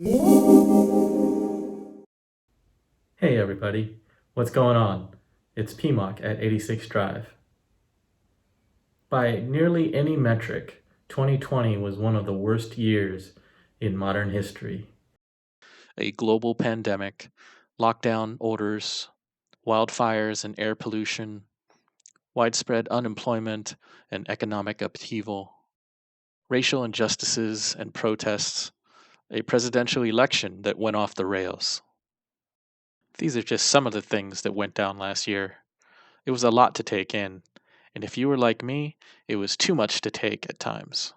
Hey everybody, what's going on? It's PMOC at 86 Drive. By nearly any metric, 2020 was one of the worst years in modern history. A global pandemic, lockdown orders, wildfires and air pollution, widespread unemployment and economic upheaval, racial injustices and protests, a presidential election that went off the rails. These are just some of the things that went down last year. It was a lot to take in, and if you were like me, it was too much to take at times.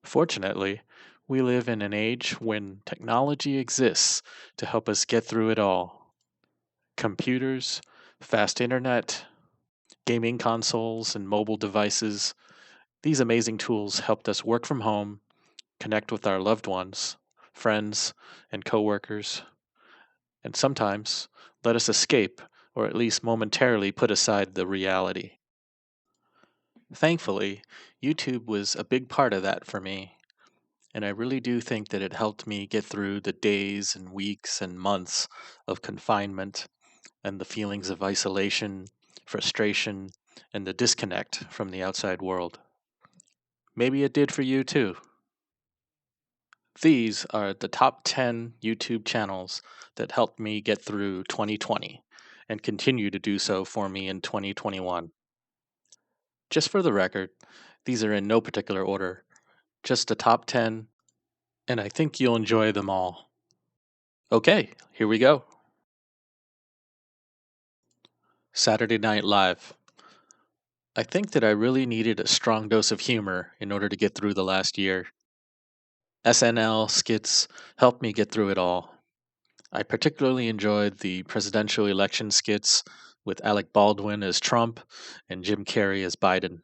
Fortunately, we live in an age when technology exists to help us get through it all. Computers, fast internet, gaming consoles, and mobile devices. These amazing tools helped us work from home, connect with our loved ones, friends, and coworkers, and sometimes let us escape or at least momentarily put aside the reality. Thankfully, YouTube was a big part of that for me, and I really do think that it helped me get through the days and weeks and months of confinement and the feelings of isolation, frustration, and the disconnect from the outside world. Maybe it did for you too. These are the top 10 YouTube channels that helped me get through 2020 and continue to do so for me in 2021. Just for the record, these are in no particular order, just the top 10, and I think you'll enjoy them all. Okay, here we go. Saturday Night Live. I think that I really needed a strong dose of humor in order to get through the last year. SNL skits helped me get through it all. I particularly enjoyed the presidential election skits with Alec Baldwin as Trump and Jim Carrey as Biden.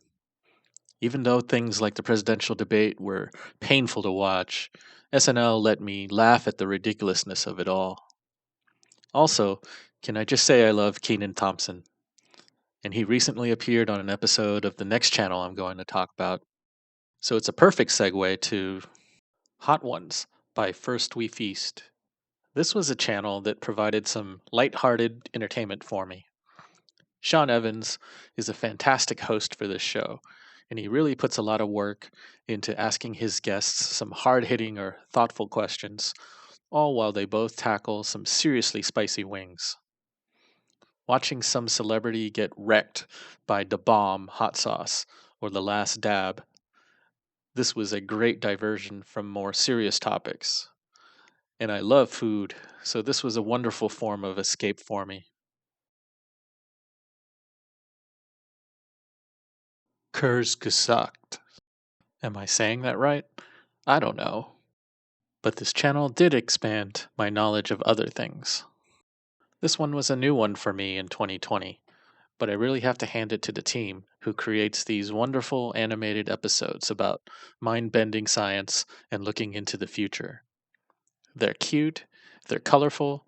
Even though things like the presidential debate were painful to watch, SNL let me laugh at the ridiculousness of it all. Also, can I just say I love Kenan Thompson? And he recently appeared on an episode of the next channel I'm going to talk about. So it's a perfect segue to Hot Ones by First We Feast. This was a channel that provided some light-hearted entertainment for me. Sean Evans is a fantastic host for this show, and he really puts a lot of work into asking his guests some hard-hitting or thoughtful questions, all while they both tackle some seriously spicy wings. Watching some celebrity get wrecked by Da Bomb hot sauce or The Last Dab, this was a great diversion from more serious topics. And I love food, so this was a wonderful form of escape for me. Kurzgesagt. Am I saying that right? I don't know. But this channel did expand my knowledge of other things. This one was a new one for me in 2020, but I really have to hand it to the team who creates these wonderful animated episodes about mind-bending science and looking into the future. They're cute, they're colorful,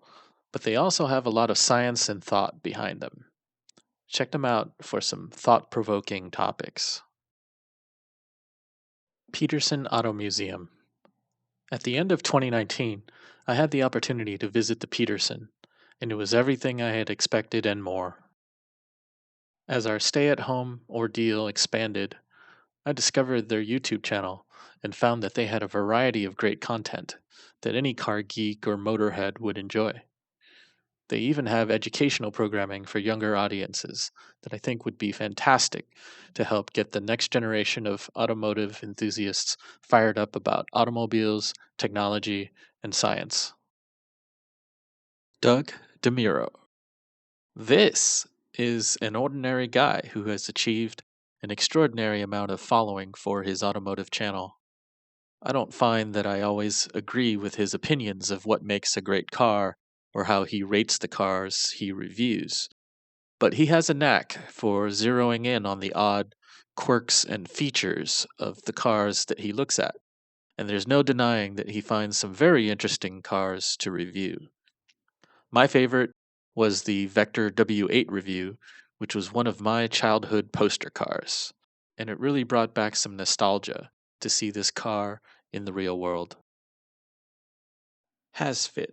but they also have a lot of science and thought behind them. Check them out for some thought-provoking topics. Peterson Auto Museum. At the end of 2019, I had the opportunity to visit the Peterson, and it was everything I had expected and more. As our stay-at-home ordeal expanded, I discovered their YouTube channel and found that they had a variety of great content that any car geek or motorhead would enjoy. They even have educational programming for younger audiences that I think would be fantastic to help get the next generation of automotive enthusiasts fired up about automobiles, technology, and science. Doug Demiro. This is an ordinary guy who has achieved an extraordinary amount of following for his automotive channel. I don't find that I always agree with his opinions of what makes a great car or how he rates the cars he reviews, but he has a knack for zeroing in on the odd quirks and features of the cars that he looks at, and there's no denying that he finds some very interesting cars to review. My favorite was the Vector W8 review, which was one of my childhood poster cars, and it really brought back some nostalgia to see this car in the real world. HasFit.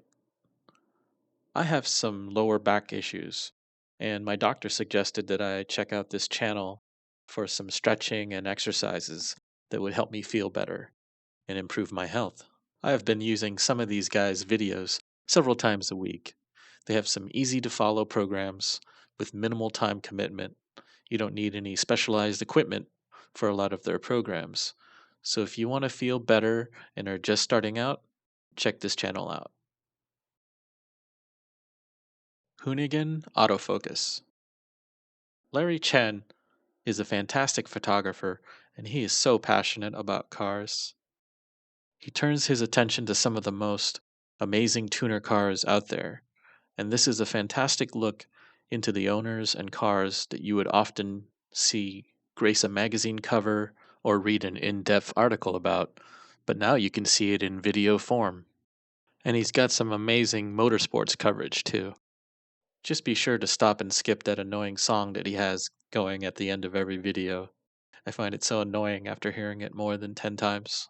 I have some lower back issues, and my doctor suggested that I check out this channel for some stretching and exercises that would help me feel better and improve my health. I have been using some of these guys' videos several times a week. They have some easy to follow programs with minimal time commitment. You don't need any specialized equipment for a lot of their programs. So if you want to feel better and are just starting out, check this channel out. Hoonigan Autofocus. Larry Chen is a fantastic photographer, and he is so passionate about cars. He turns his attention to some of the most amazing tuner cars out there, and this is a fantastic look into the owners and cars that you would often see grace a magazine cover or read an in-depth article about, but now you can see it in video form. And he's got some amazing motorsports coverage too. Just be sure to stop and skip that annoying song that he has going at the end of every video. I find it so annoying after hearing it more than 10 times.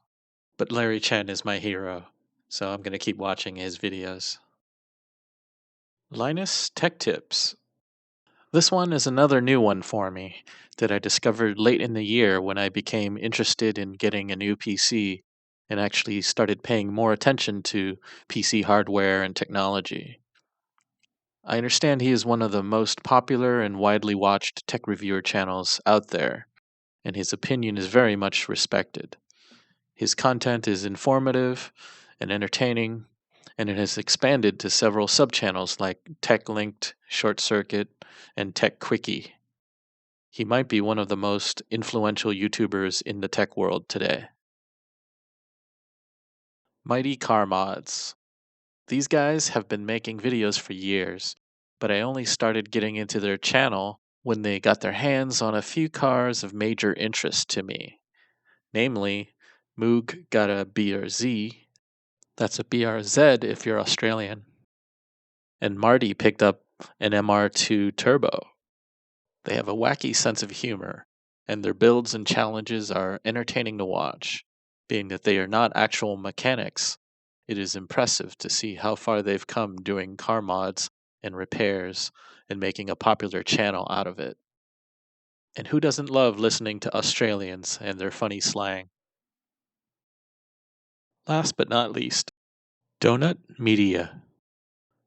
But Larry Chen is my hero, so I'm going to keep watching his videos. Linus Tech Tips. This one is another new one for me that I discovered late in the year when I became interested in getting a new PC and actually started paying more attention to PC hardware and technology. I understand he is one of the most popular and widely watched tech reviewer channels out there, and his opinion is very much respected. His content is informative and entertaining, and it has expanded to several subchannels like Tech Linked, Short Circuit, and Tech Quickie. He might be one of the most influential YouTubers in the tech world today. Mighty Car Mods. These guys have been making videos for years, but I only started getting into their channel when they got their hands on a few cars of major interest to me. Namely, Moog got a BRZ, that's a BRZ if you're Australian, and Marty picked up an MR2 Turbo. They have a wacky sense of humor, and their builds and challenges are entertaining to watch. Being that they are not actual mechanics, it is impressive to see how far they've come doing car mods and repairs and making a popular channel out of it. And who doesn't love listening to Australians and their funny slang? Last but not least, Donut Media.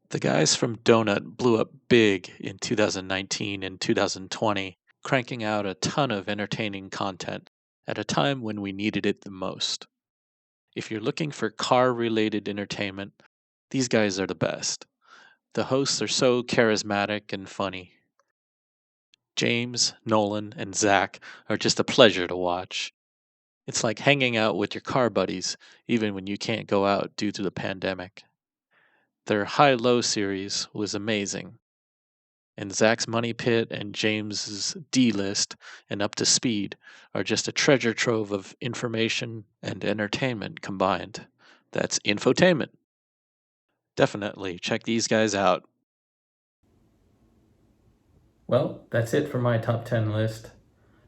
The guys from Donut blew up big in 2019 and 2020, cranking out a ton of entertaining content at a time when we needed it the most. If you're looking for car-related entertainment, these guys are the best. The hosts are so charismatic and funny. James, Nolan, and Zach are just a pleasure to watch. It's like hanging out with your car buddies, even when you can't go out due to the pandemic. Their high-low series was amazing. And Zach's Money Pit and James's D-List and Up to Speed are just a treasure trove of information and entertainment combined. That's infotainment. Definitely check these guys out. Well, that's it for my top 10 list.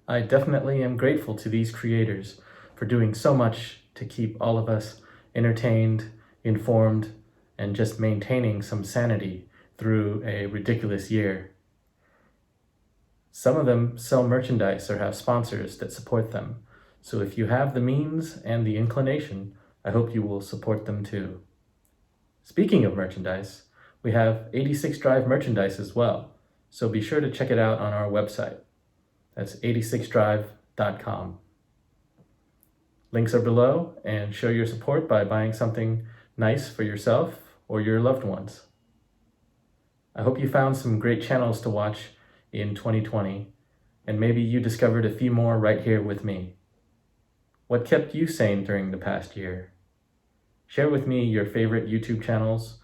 I definitely am grateful to these creators for doing so much to keep all of us entertained, informed, and just maintaining some sanity through a ridiculous year. Some of them sell merchandise or have sponsors that support them, so if you have the means and the inclination, I hope you will support them too. Speaking of merchandise, we have 86 Drive merchandise as well, so be sure to check it out on our website. That's 86drive.com. Links are below, and show your support by buying something nice for yourself or your loved ones. I hope you found some great channels to watch in 2020, and maybe you discovered a few more right here with me. What kept you sane during the past year? Share with me your favorite YouTube channels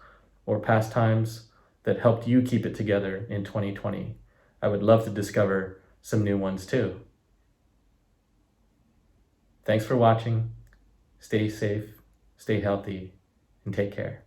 or pastimes that helped you keep it together in 2020. I would love to discover some new ones too. Thanks for watching. Stay safe, stay healthy, and take care.